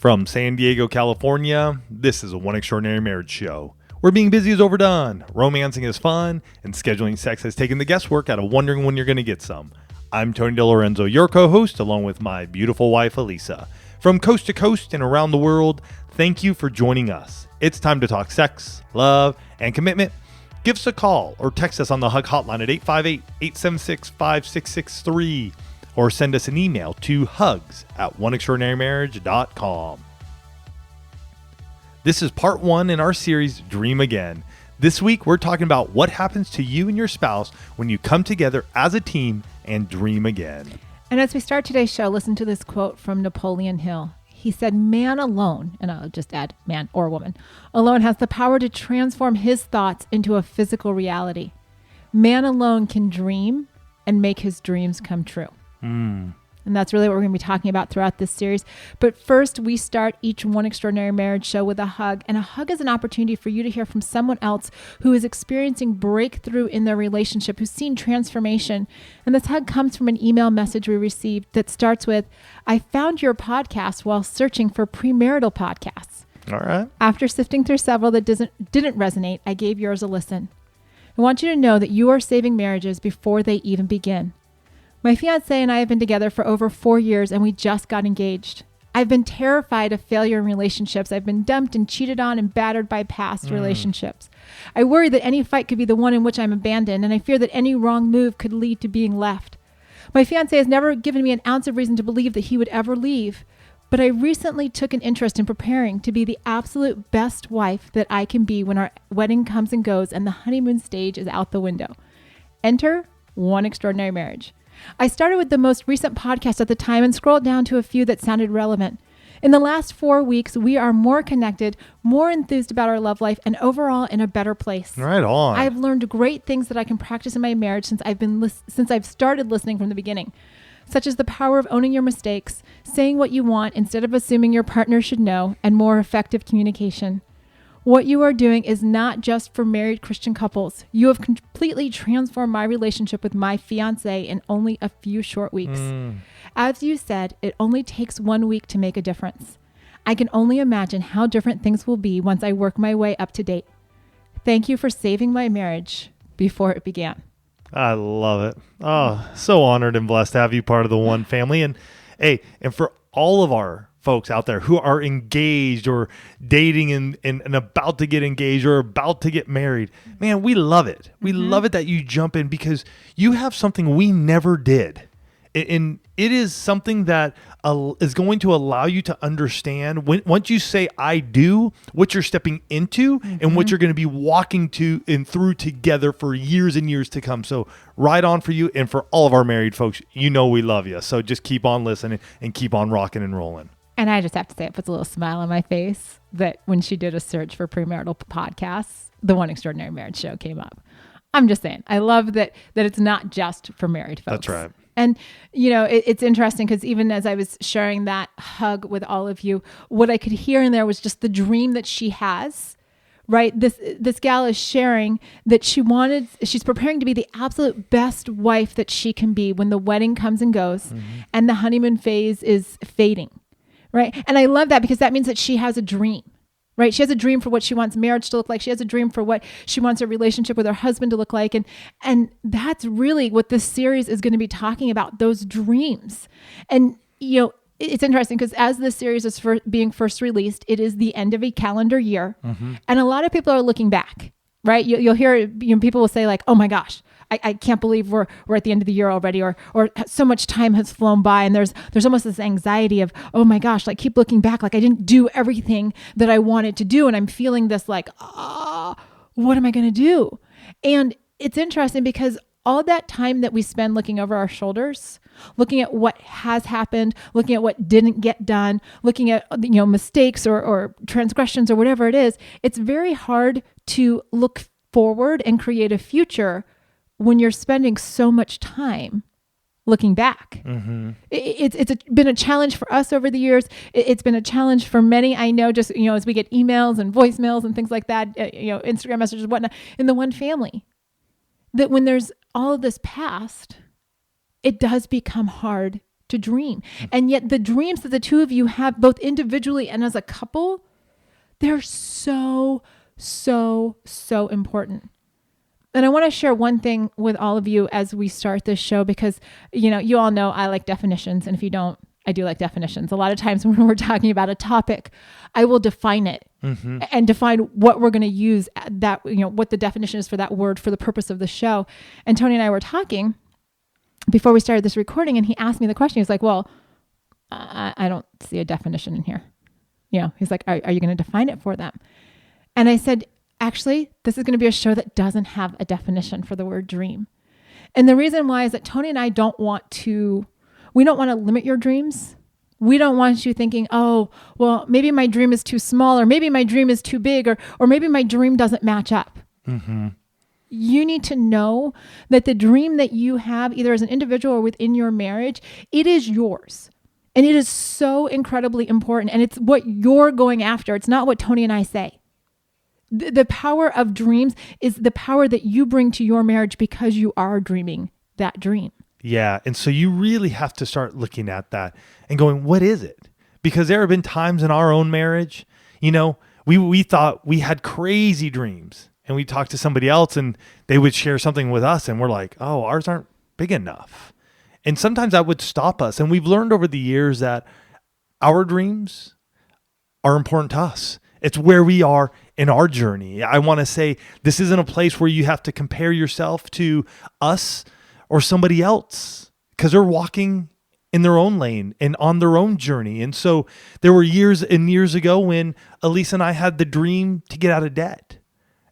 From San Diego, California, this is a One Extraordinary Marriage show, where being busy is overdone, romancing is fun, and scheduling sex has taken the guesswork out of wondering when you're going to get some. I'm Tony DiLorenzo, your co-host, along with my beautiful wife, Alisa. From coast to coast and around the world, thank you for joining us. It's time to talk sex, love, and commitment. Give us a call or text us on the Hug Hotline at 858-876-5663. Or send us an email to hugs@oneextraordinarymarriage.com. This is part 1 in our series, Dream Again. This week, we're talking about what happens to you and your spouse when you come together as a team and dream again. And as we start today's show, listen to this quote from Napoleon Hill. He said, "Man alone," and I'll just add man or woman, "alone has the power to transform his thoughts into a physical reality. Man alone can dream and make his dreams come true." And that's really what we're going to be talking about throughout this series. But first, we start each One Extraordinary Marriage show with a hug. And a hug is an opportunity for you to hear from someone else who is experiencing breakthrough in their relationship, who's seen transformation. And this hug comes from an email message we received that starts with, "I found your podcast while searching for premarital podcasts. All right. After sifting through several that didn't resonate, I gave yours a listen. I want you to know that you are saving marriages before they even begin. My fiance and I have been together for over 4 years, and we just got engaged. I've been terrified of failure in relationships. I've been dumped and cheated on and battered by past relationships. I worry that any fight could be the one in which I'm abandoned, and I fear that any wrong move could lead to being left. My fiance has never given me an ounce of reason to believe that he would ever leave, but I recently took an interest in preparing to be the absolute best wife that I can be when our wedding comes and goes and the honeymoon stage is out the window. Enter One Extraordinary Marriage. I started with the most recent podcast at the time and scrolled down to a few that sounded relevant. In the last 4 weeks, we are more connected, more enthused about our love life, and overall in a better place. Right on. I've learned great things that I can practice in my marriage since I've started listening from the beginning, such as the power of owning your mistakes, saying what you want instead of assuming your partner should know, and more effective communication. What you are doing is not just for married Christian couples. You have completely transformed my relationship with my fiance in only a few short weeks. As you said, it only takes 1 week to make a difference. I can only imagine how different things will be once I work my way up to date. Thank you for saving my marriage before it began." I love it. Oh, so honored and blessed to have you part of the One family. And hey, and for all of our folks out there who are engaged or dating and about to get engaged or about to get married, man, we love it. We love it that you jump in because you have something we never did. And it is something that is going to allow you to understand once you say "I do," what you're stepping into and what you're going to be walking to and through together for years and years to come. So right on for you, and for all of our married folks, you know we love you. So just keep on listening and keep on rocking and rolling. And I just have to say, it puts a little smile on my face that when she did a search for premarital podcasts, the One Extraordinary Marriage show came up. I'm just saying, I love that it's not just for married folks. That's right. And, you know, it's interesting because even as I was sharing that hug with all of you, what I could hear in there was just the dream that she has, right? This gal is sharing that she's preparing to be the absolute best wife that she can be when the wedding comes and goes and the honeymoon phase is fading, right? And I love that because that means that she has a dream. Right? She has a dream for what she wants marriage to look like. She has a dream for what she wants her relationship with her husband to look like. And that's really what this series is going to be talking about, those dreams. And, you know, it's interesting because as this series is being first released, it is the end of a calendar year. And a lot of people are looking back, right? You'll hear people will say like, "Oh my gosh, I can't believe we're at the end of the year already," or so much time has flown by, and there's almost this anxiety of, "Oh my gosh, like keep looking back, like I didn't do everything that I wanted to do," and I'm feeling this like, what am I going to do? And it's interesting because all that time that we spend looking over our shoulders, looking at what has happened, looking at what didn't get done, looking at mistakes or transgressions or whatever it is, it's very hard to look forward and create a future when you're spending so much time looking back. It's been a challenge for us over the years. It's been a challenge for many. I know just, as we get emails and voicemails and things like that, Instagram messages and whatnot in the One family, that when there's all of this past, it does become hard to dream. And yet the dreams that the two of you have, both individually and as a couple, they're so, so, so important. And I want to share one thing with all of you as we start this show, because, you all know I like definitions. And if you don't, I do like definitions. A lot of times when we're talking about a topic, I will define it and define what we're going to use that, what the definition is for that word for the purpose of the show. And Tony and I were talking before we started this recording, and he asked me the question. He's like, well, I don't see a definition in here. He's like, are you going to define it for them? And I said, actually, this is going to be a show that doesn't have a definition for the word dream. And the reason why is that Tony and I don't want to limit your dreams. We don't want you thinking, oh, well, maybe my dream is too small, or maybe my dream is too big, or maybe my dream doesn't match up. Mm-hmm. You need to know that the dream that you have, either as an individual or within your marriage, it is yours. And it is so incredibly important. And it's what you're going after. It's not what Tony and I say. The power of dreams is the power that you bring to your marriage because you are dreaming that dream. Yeah. And so you really have to start looking at that and going, what is it? Because there have been times in our own marriage, we thought we had crazy dreams, and we talked to somebody else and they would share something with us and we're like, oh, ours aren't big enough. And sometimes that would stop us. And we've learned over the years that our dreams are important to us. It's where we are in our journey. I want to say this isn't a place where you have to compare yourself to us or somebody else, because they're walking in their own lane and on their own journey. And so there were years and years ago when Alisa and I had the dream to get out of debt.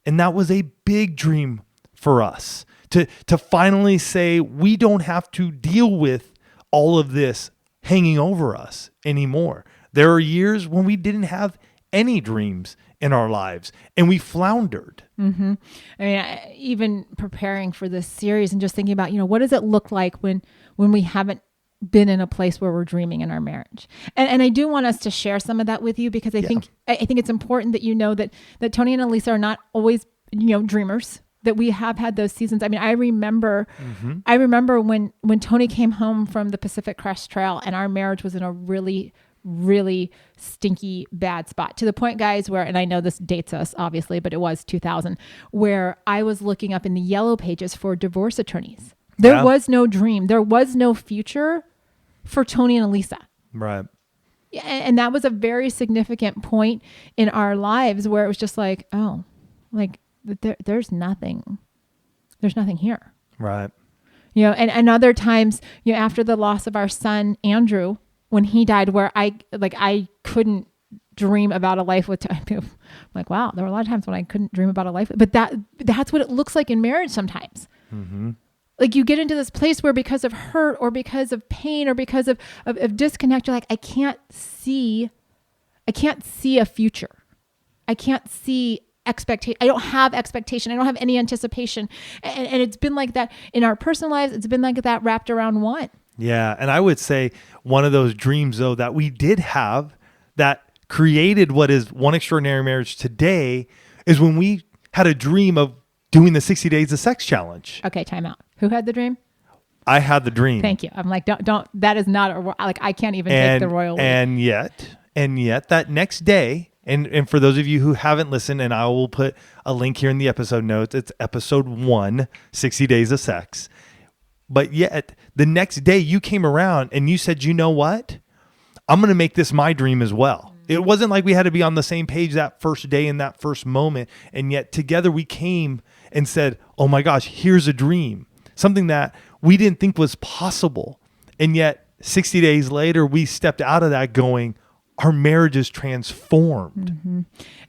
And that was a big dream for us to finally say, we don't have to deal with all of this hanging over us anymore. There are years when we didn't have any dreams in our lives and we floundered. Mm-hmm. I mean, even preparing for this series and just thinking about, what does it look like when we haven't been in a place where we're dreaming in our marriage? And I do want us to share some of that with you, because I think it's important that that Tony and Alisa are not always, dreamers, that we have had those seasons. I mean, I remember when Tony came home from the Pacific Crest Trail and our marriage was in a really, really stinky bad spot, to the point, guys, where, and I know this dates us obviously, but it was 2000, where I was looking up in the yellow pages for divorce attorneys. There was no dream. There was no future for Tony and Alisa. Right. And that was a very significant point in our lives where it was just like, oh, like there's nothing here. Right. And other times, after the loss of our son, Andrew, when he died, where I couldn't dream about a life with, I'm like, wow, there were a lot of times when I couldn't dream about a life, but that's what it looks like in marriage sometimes. Mm-hmm. Like you get into this place where because of hurt or because of pain or because of disconnect, you're like, I can't see a future. I can't see expectation. I don't have expectation. I don't have any anticipation. And it's been like that in our personal lives. It's been like that wrapped around one. Yeah. And I would say one of those dreams, though, that we did have that created what is One Extraordinary Marriage today is when we had a dream of doing the 60 Days of Sex Challenge. Okay, time out. Who had the dream? I had the dream. Thank you. I'm like, don't, that is not I can't even take the royal lead. And yet that next day, and for those of you who haven't listened, and I will put a link here in the episode notes, it's episode 1, 60 Days of Sex. But yet the next day you came around and you said, you know what? I'm going to make this my dream as well. It wasn't like we had to be on the same page that first day in that first moment. And yet together we came and said, oh my gosh, here's a dream. Something that we didn't think was possible. And yet 60 days later, we stepped out of that going, our marriage is transformed. Mm-hmm.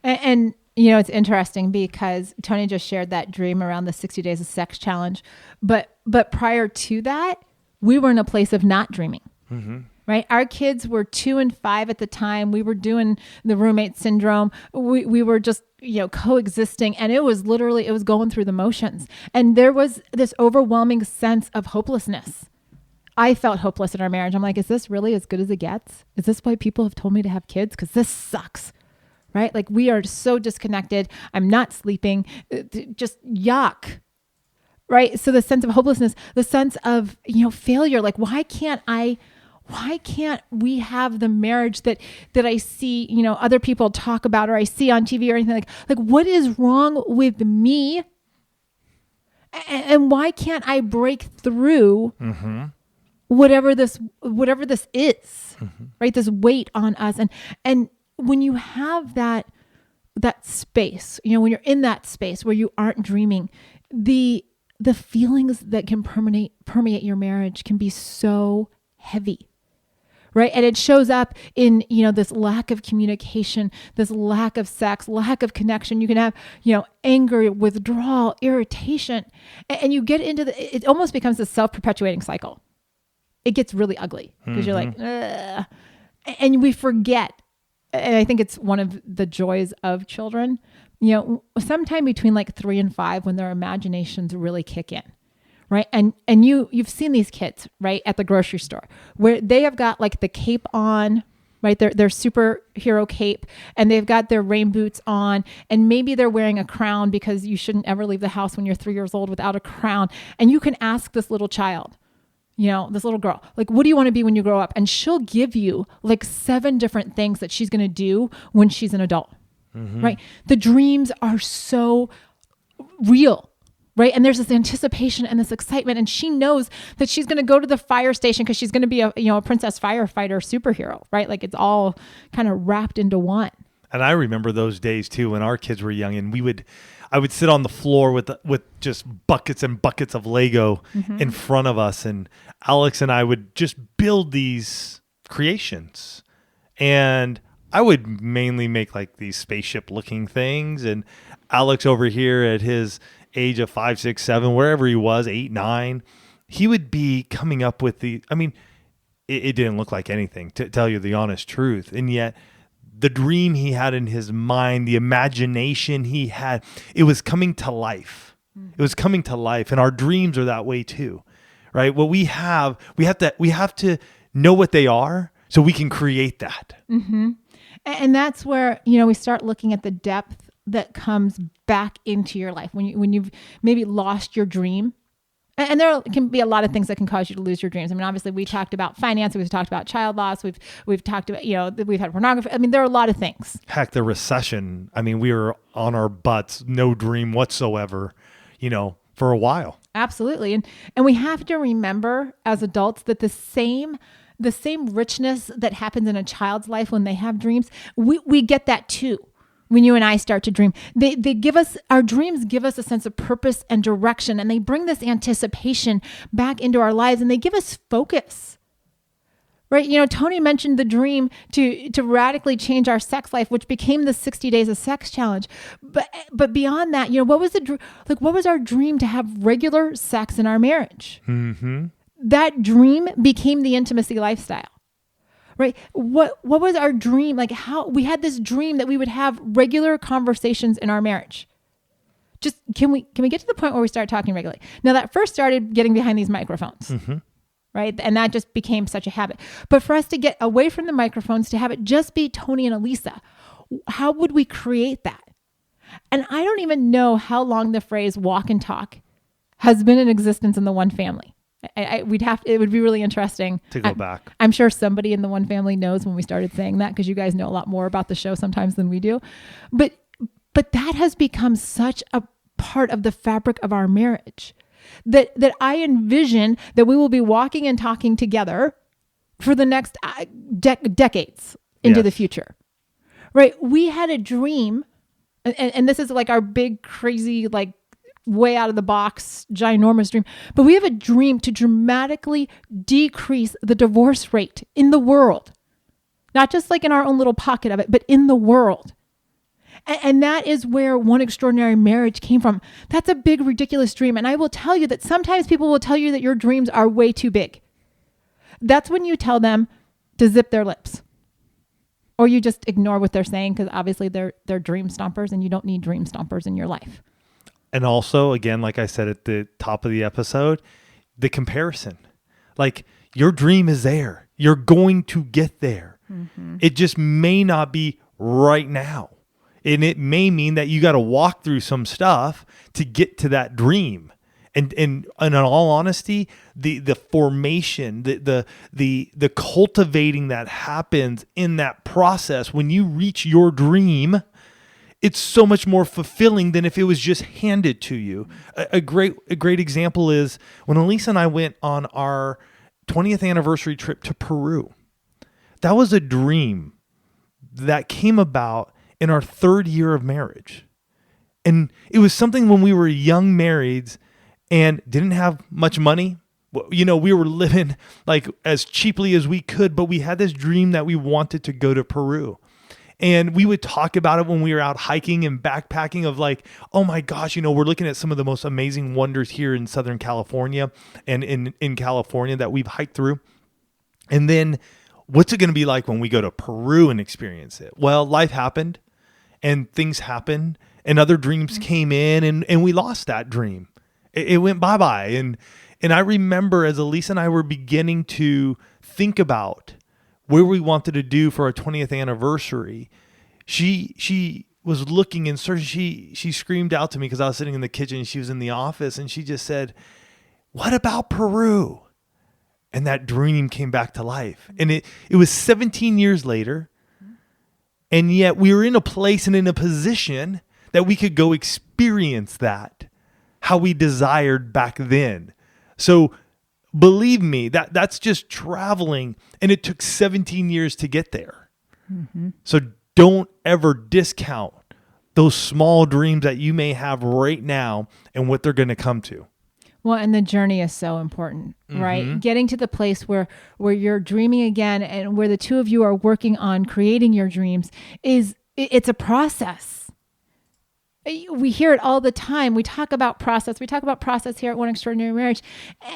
And it's interesting because Tony just shared that dream around the 60 Days of Sex Challenge. But prior to that, we were in a place of not dreaming. Mm-hmm. Right? Our kids were 2 and 5 at the time. We were doing the roommate syndrome. We were just, coexisting. And it was going through the motions. And there was this overwhelming sense of hopelessness. I felt hopeless in our marriage. I'm like, is this really as good as it gets? Is this why people have told me to have kids? Because this sucks. Right? Like we are so disconnected. I'm not sleeping. Just yuck. Right? So the sense of hopelessness, the sense of, failure, like why can't I why can't we have the marriage that I see, other people talk about, or I see on TV or anything like what is wrong with me? And why can't I break through whatever this is, right? This weight on us. And when you have that space, when you're in that space where you aren't dreaming, the feelings that can permeate your marriage can be so heavy, right? And it shows up in, this lack of communication, this lack of sex, lack of connection. You can have, anger, withdrawal, irritation, and you get into it almost becomes a self-perpetuating cycle. It gets really ugly because you're like, ugh. And we forget. And I think it's one of the joys of children, sometime between like 3 and 5, when their imaginations really kick in, right? And you've seen these kids, right, at the grocery store where they have got like the cape on, right? Their superhero cape, and they've got their rain boots on, and maybe they're wearing a crown because you shouldn't ever leave the house when you're 3 years old without a crown. And you can ask this little child, this little girl, like, what do you want to be when you grow up? And she'll give you like 7 different things that she's going to do when she's an adult, right? The dreams are so real, right? And there's this anticipation and this excitement, and she knows that she's going to go to the fire station because she's going to be a princess firefighter superhero, right? Like it's all kind of wrapped into one. And I remember those days too, when our kids were young, and I would sit on the floor with just buckets and buckets of Lego in front of us, and Alex and I would just build these creations. And I would mainly make like these spaceship looking things, and Alex over here at his age of 5, 6, 7, wherever he was, 8, 9, he would be coming up with it didn't look like anything, to tell you the honest truth. And yet the dream he had in his mind, the imagination he had, it was coming to life. It was coming to life. And our dreams are that way too, right? What we have to know what they are so we can create that. And that's where, we start looking at the depth that comes back into your life when you've maybe lost your dream. And there can be a lot of things that can cause you to lose your dreams. I mean, obviously we talked about finance, we've talked about child loss, we've talked about, we've had pornography. I mean, there are a lot of things. Heck, the recession. I mean, we were on our butts, no dream whatsoever, for a while. Absolutely. And we have to remember as adults that the same richness that happens in a child's life when they have dreams, we get that too. When you and I start to dream, they give us, our dreams give us a sense of purpose and direction, and they bring this anticipation back into our lives, and they give us focus, right? Tony mentioned the dream to radically change our sex life, which became the 60 days of sex challenge. But beyond that, what was our dream to have regular sex in our marriage? That dream became the intimacy lifestyle. Right? What was our dream? Like how we had this dream that we would have regular conversations in our marriage. Just can we get to the point where we start talking regularly? Now that first started getting behind these microphones, right? And that just became such a habit. But for us to get away from the microphones, to have it just be Tony and Alisa, how would we create that? And I don't even know how long the phrase walk and talk has been in existence in the one family. It would be really interesting to go back. I'm sure somebody in the one family knows when we started saying that, because you guys know a lot more about the show sometimes than we do. But that has become such a part of the fabric of our marriage that I envision that we will be walking and talking together for the next decades into the future. Right? We had a dream, and this is like our big, crazy, like way out of the box, ginormous dream. But we have a dream to dramatically decrease the divorce rate in the world. Not just like in our own little pocket of it, but in the world. And that is where One Extraordinary Marriage came from. That's a big, ridiculous dream. And I will tell you that sometimes people will tell you that your dreams are way too big. That's when you tell them to zip their lips. Or you just ignore what they're saying, because obviously they're dream stompers, and you don't need dream stompers in your life. And also, again, like I said at the top of the episode, the comparison. Like, your dream is there. You're going to get there. It just may not be right now. And it may mean that you got to walk through some stuff to get to that dream. And in all honesty, the formation, the cultivating that happens in that process when you reach your dream, it's so much more fulfilling than if it was just handed to you. A great example is when Alisa and I went on our 20th anniversary trip to Peru. That was a dream that came about in our 3rd year of marriage. And it was something when we were young marrieds and didn't have much money. We were living like as cheaply as we could, but we had this dream that we wanted to go to Peru. And we would talk about it when we were out hiking and backpacking of like, oh my gosh, we're looking at some of the most amazing wonders here in Southern California and in California that we've hiked through. And then what's it going to be like when we go to Peru and experience it? Well, life happened and things happened and other dreams came in and we lost that dream. It went bye-bye. And I remember as Alisa and I were beginning to think about where we wanted to do for our 20th anniversary, she was looking and she screamed out to me because I was sitting in the kitchen. She was in the office and she just said, "What about Peru?" And that dream came back to life. And it was 17 years later. And yet we were in a place and in a position that we could go experience that, how we desired back then. So believe me, that's just traveling, and it took 17 years to get there. Mm-hmm. So don't ever discount those small dreams that you may have right now and what they're going to come to. Well, and the journey is so important, right? Mm-hmm. Getting to the place where you're dreaming again and where the two of you are working on creating your dreams it's a process. We hear it all the time. We talk about process. We talk about process here at One Extraordinary Marriage.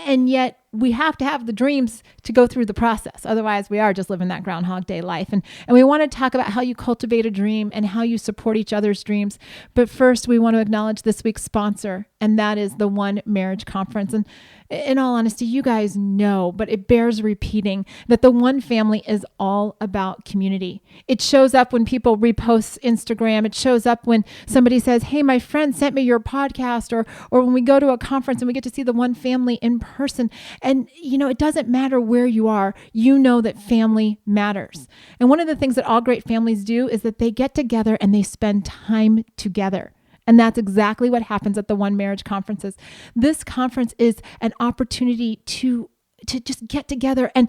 And yet we have to have the dreams to go through the process. Otherwise, we are just living that Groundhog Day life. And we want to talk about how you cultivate a dream and how you support each other's dreams. But first, we want to acknowledge this week's sponsor, and that is the One Marriage Conference. And in all honesty, you guys know, but it bears repeating that the One Family is all about community. It shows up when people repost Instagram. It shows up when somebody says, "Hey, my friend sent me your podcast," or when we go to a conference and we get to see the One Family in person. And, it doesn't matter where you are, that family matters. And one of the things that all great families do is that they get together and they spend time together. And that's exactly what happens at the One Marriage Conferences. This conference is an opportunity to just get together and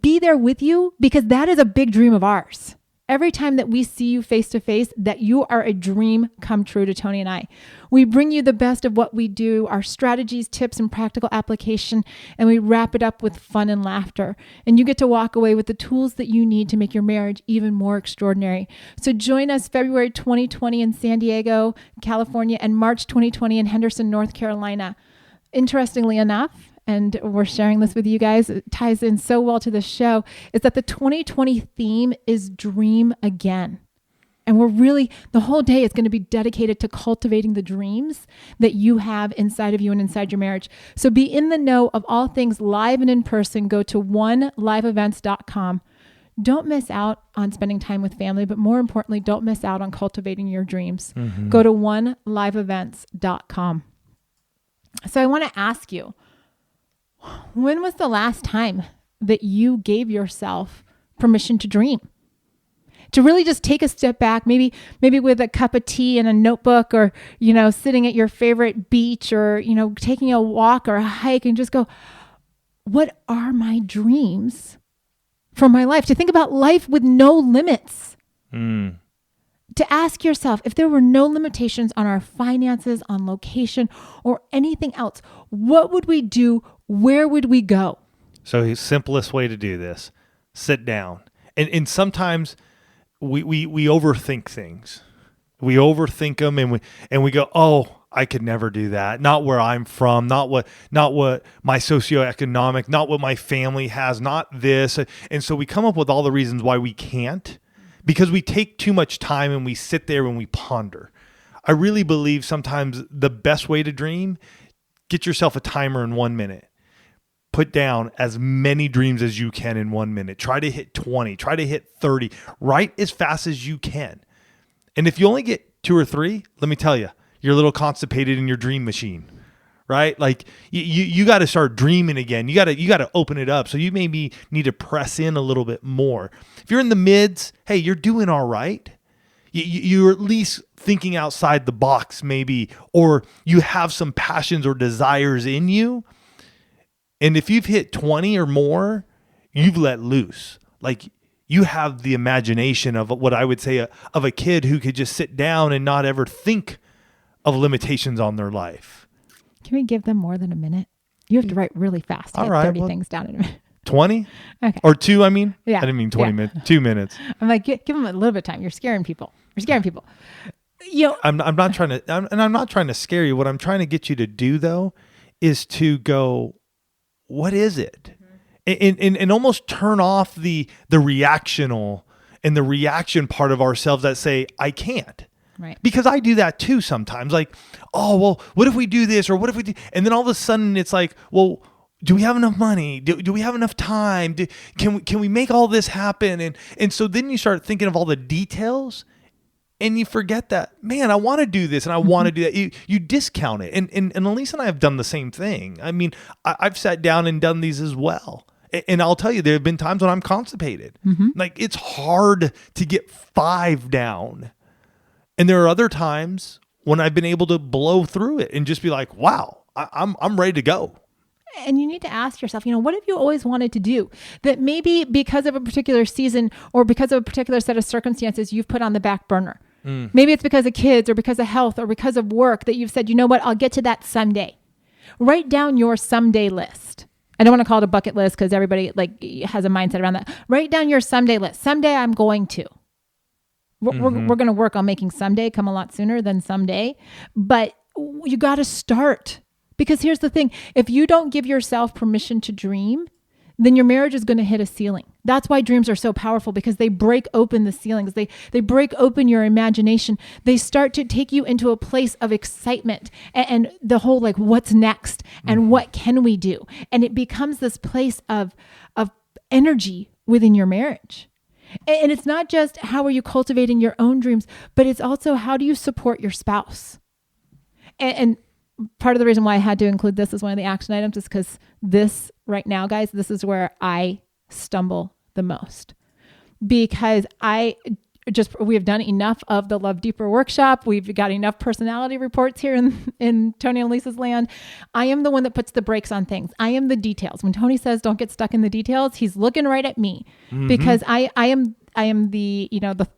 be there with you, because that is a big dream of ours. Every time that we see you face to face, that you are a dream come true to Tony and I. We bring you the best of what we do, our strategies, tips, and practical application, and we wrap it up with fun and laughter. And you get to walk away with the tools that you need to make your marriage even more extraordinary. So join us February 2020 in San Diego, California, and March 2020 in Henderson, North Carolina. Interestingly enough, and we're sharing this with you guys, it ties in so well to the show, is that the 2020 theme is Dream Again. And the whole day is going to be dedicated to cultivating the dreams that you have inside of you and inside your marriage. So be in the know of all things live and in person. Go to oneliveevents.com. Don't miss out on spending time with family, but more importantly, don't miss out on cultivating your dreams. Mm-hmm. Go to oneliveevents.com. So I want to ask you, when was the last time that you gave yourself permission to dream? To really just take a step back, maybe with a cup of tea and a notebook, or, sitting at your favorite beach, or, taking a walk or a hike, and just go, what are my dreams for my life? To think about life with no limits. To ask yourself, if there were no limitations on our finances, on location, or anything else, what would we do? Where would we go? So the simplest way to do this, sit down. And sometimes we overthink things. We overthink them and we go, "Oh, I could never do that. Not where I'm from, not what my socioeconomic, not what my family has, not this." And so we come up with all the reasons why we can't, because we take too much time and we sit there and we ponder. I really believe sometimes the best way to dream, get yourself a timer in 1 minute. Put down as many dreams as you can in 1 minute. Try to hit 20. Try to hit 30. Write as fast as you can. And if you only get 2 or 3, let me tell you, you're a little constipated in your dream machine, right? Like you got to start dreaming again. You got to open it up. So you maybe need to press in a little bit more. If you're in the mids, hey, you're doing all right. You're at least thinking outside the box maybe, or you have some passions or desires in you. And if you've hit 20 or more, you've let loose. Like you have the imagination of what I would say of a kid who could just sit down and not ever think of limitations on their life. Can we give them more than a minute? You have to write really fast to get 30 things down in a minute. 20? Okay. Or 2, I mean? Yeah. I didn't mean 20 minutes. 2 minutes. I'm like, give them a little bit of time. You're scaring people. I'm not trying to, I'm not trying to scare you. What I'm trying to get you to do though, is to go, what is it? And almost turn off the reactional and the reaction part of ourselves that say, I can't. Right. Because I do that too sometimes. Like, oh, well, what if we do this? Or what if we do? And then all of a sudden it's like, well, do we have enough money? Do we have enough time? Can we make all this happen? And so then you start thinking of all the details and you forget that, man, I want to do this and I want to do that. You discount it. And Alisa and I have done the same thing. I mean, I've sat down and done these as well. And I'll tell you, there have been times when I'm constipated. Like it's hard to get 5 down. And there are other times when I've been able to blow through it and just be like, wow, I'm ready to go. And you need to ask yourself, what have you always wanted to do that maybe because of a particular season or because of a particular set of circumstances you've put on the back burner? Maybe it's because of kids or because of health or because of work that you've said, you know what, I'll get to that someday. Write down your someday list. I don't want to call it a bucket list because everybody has a mindset around that. Write down your someday list. Someday I'm going to. We're going to work on making someday come a lot sooner than someday. But you got to start. Because here's the thing. If you don't give yourself permission to dream, then your marriage is going to hit a ceiling. That's why dreams are so powerful, because they break open the ceilings. They break open your imagination. They start to take you into a place of excitement and the whole what's next and what can we do? And it becomes this place of energy within your marriage. And it's not just how are you cultivating your own dreams, but it's also how do you support your spouse? And part of the reason why I had to include this as one of the action items is because this right now, guys, this is where I stumble the most, because we have done enough of the Love Deeper workshop. We've got enough personality reports here in Tony and Alisa's land. I am the one that puts the brakes on things. I am the details. When Tony says don't get stuck in the details, he's looking right at me because I am the,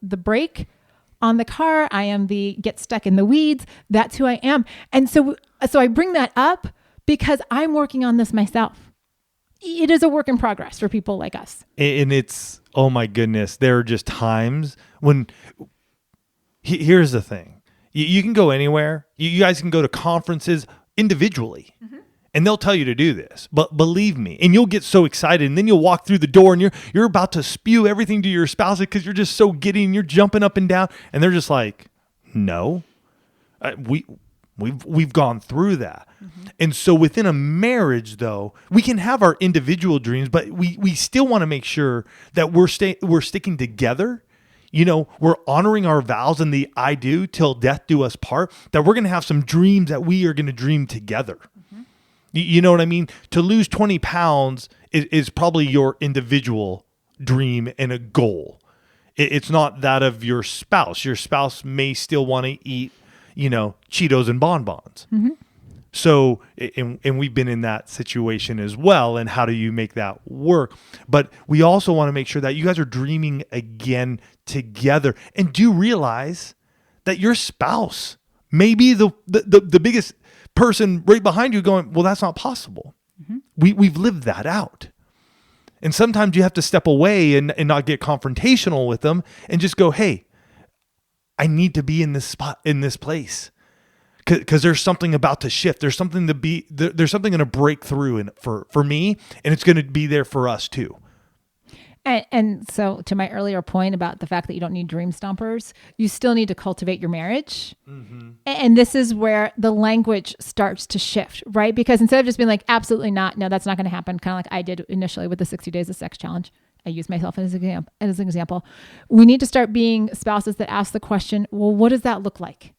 the brake on the car. I am the get stuck in the weeds. That's who I am. And so I bring that up because I'm working on this myself. It is a work in progress for people like us. And it's, oh my goodness, there are just times when, here's the thing. You can go anywhere. You guys can go to conferences individually. And they'll tell you to do this, but believe me, and you'll get so excited, and then you'll walk through the door, and you're about to spew everything to your spouse because you're just so giddy, and you're jumping up and down, and they're just like, "No, we've gone through that." And so within a marriage, though, we can have our individual dreams, but we still want to make sure that we're sticking together. We're honoring our vows and the "I do till death do us part." That we're going to have some dreams that we are going to dream together. You know what I mean? To lose 20 pounds is probably your individual dream and a goal. It's not that of your spouse. Your spouse may still want to eat, Cheetos and bonbons. So, and we've been in that situation as well. And how do you make that work? But we also want to make sure that you guys are dreaming again together. And do realize that your spouse may be the biggest person right behind you going, well, that's not possible. We've lived that out. And sometimes you have to step away and not get confrontational with them and just go, hey, I need to be in this spot, in this place. Because there's something about to shift. There's something there's something going to break through for me, and it's going to be there for us too. And so to my earlier point about the fact that you don't need dream stompers, you still need to cultivate your marriage. And this is where the language starts to shift, right? Because instead of just being like, absolutely not, no, that's not going to happen, kind of like I did initially with the 60 Days of Sex Challenge. I use myself as an example. We need to start being spouses that ask the question, well, what does that look like?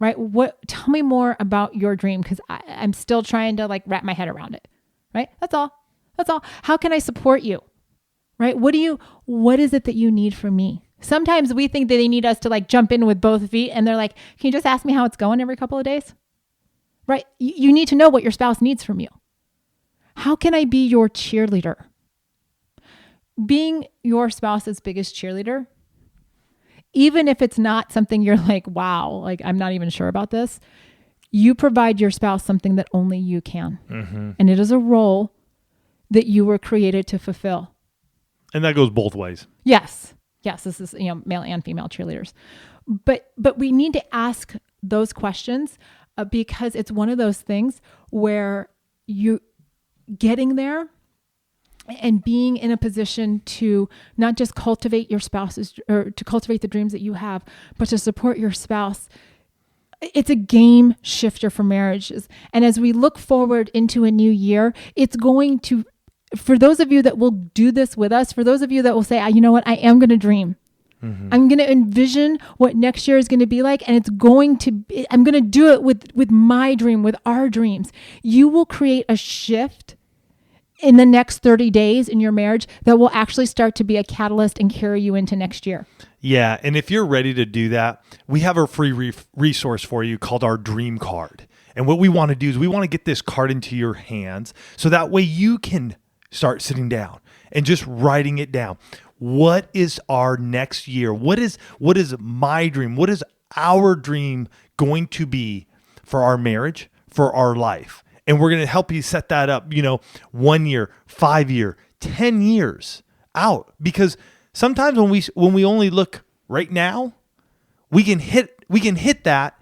right? Tell me more about your dream, because I'm still trying to like wrap my head around it, right? That's all. How can I support you, right? What is it that you need from me? Sometimes we think that they need us to like jump in with both feet, and they're like, can you just ask me how it's going every couple of days? Right? You need to know what your spouse needs from you. How can I be your cheerleader? Being your spouse's biggest cheerleader, even if it's not something you're like, wow, like I'm not even sure about this, you provide your spouse something that only you can. Mm-hmm. And it is a role that you were created to fulfill. And that goes both ways. Yes. This is, male and female cheerleaders. But we need to ask those questions because it's one of those things where you getting there and being in a position to not just cultivate your spouse's or to cultivate the dreams that you have, but to support your spouse. It's a game shifter for marriages. And as we look forward into a new year, it's going to, for those of you that will do this with us, for those of you that will say, you know what, I am going to dream. Mm-hmm. I'm going to envision what next year is going to be like. And it's going to be, I'm going to do it with my dream, with our dreams. You will create a shift in the next 30 days in your marriage that will actually start to be a catalyst and carry you into next year. Yeah. And if you're ready to do that, we have a free resource for you called our Dream Card. And what we want to do is we want to get this card into your hands so that way you can start sitting down and just writing it down. What is our next year? What is my dream? What is our dream going to be for our marriage, for our life? And we're going to help you set that up, 1 year, 5 year, 10 years out. Because sometimes when we only look right now, we can hit that,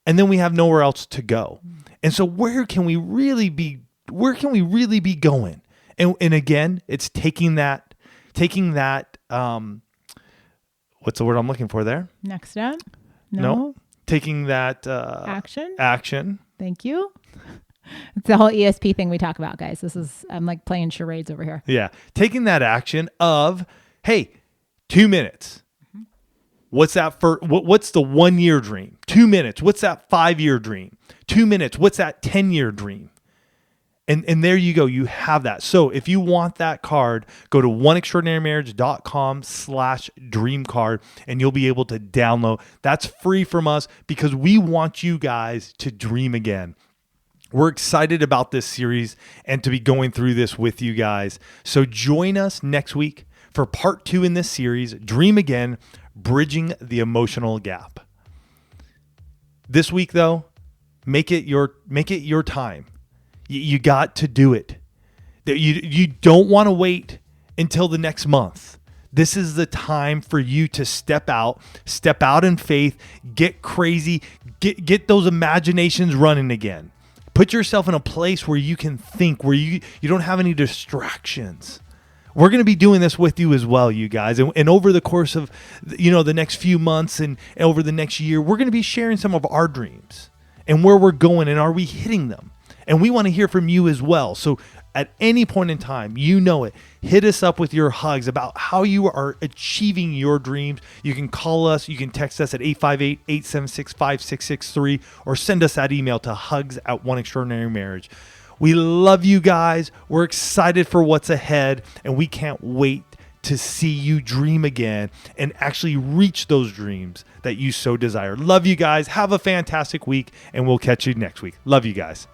and then we have nowhere else to go. And so where can we really be going? And again, it's taking that what's the word I'm looking for there? Next step? No. Taking that action. Thank you. It's the whole ESP thing we talk about, guys. I'm like playing charades over here. Yeah. Taking that action of, hey, 2 minutes. Mm-hmm. What's that what's the 1 year dream? 2 minutes. What's that 5 year dream? 2 minutes. What's that 10-year dream? And there you go. You have that. So if you want that card, go to oneextraordinarymarriage.com/dream card, and you'll be able to download. That's free from us because we want you guys to dream again. We're excited about this series and to be going through this with you guys. So join us next week for part 2 in this series, Dream Again, Bridging the Emotional Gap. This week, though, make it your time. You got to do it. You don't want to wait until the next month. This is the time for you to step out in faith, get crazy, get those imaginations running again. Put yourself in a place where you can think, where you don't have any distractions. We're going to be doing this with you as well, you guys. And over the course of, the next few months and over the next year, we're going to be sharing some of our dreams and where we're going and are we hitting them? And we want to hear from you as well. So at any point in time, hit us up with your hugs about how you are achieving your dreams. You can call us. You can text us at 858-876-5663 or send us that email to hugs@oneextraordinarymarriage. We love you guys. We're excited for what's ahead, and we can't wait to see you dream again and actually reach those dreams that you so desire. Love you guys. Have a fantastic week, and we'll catch you next week. Love you guys.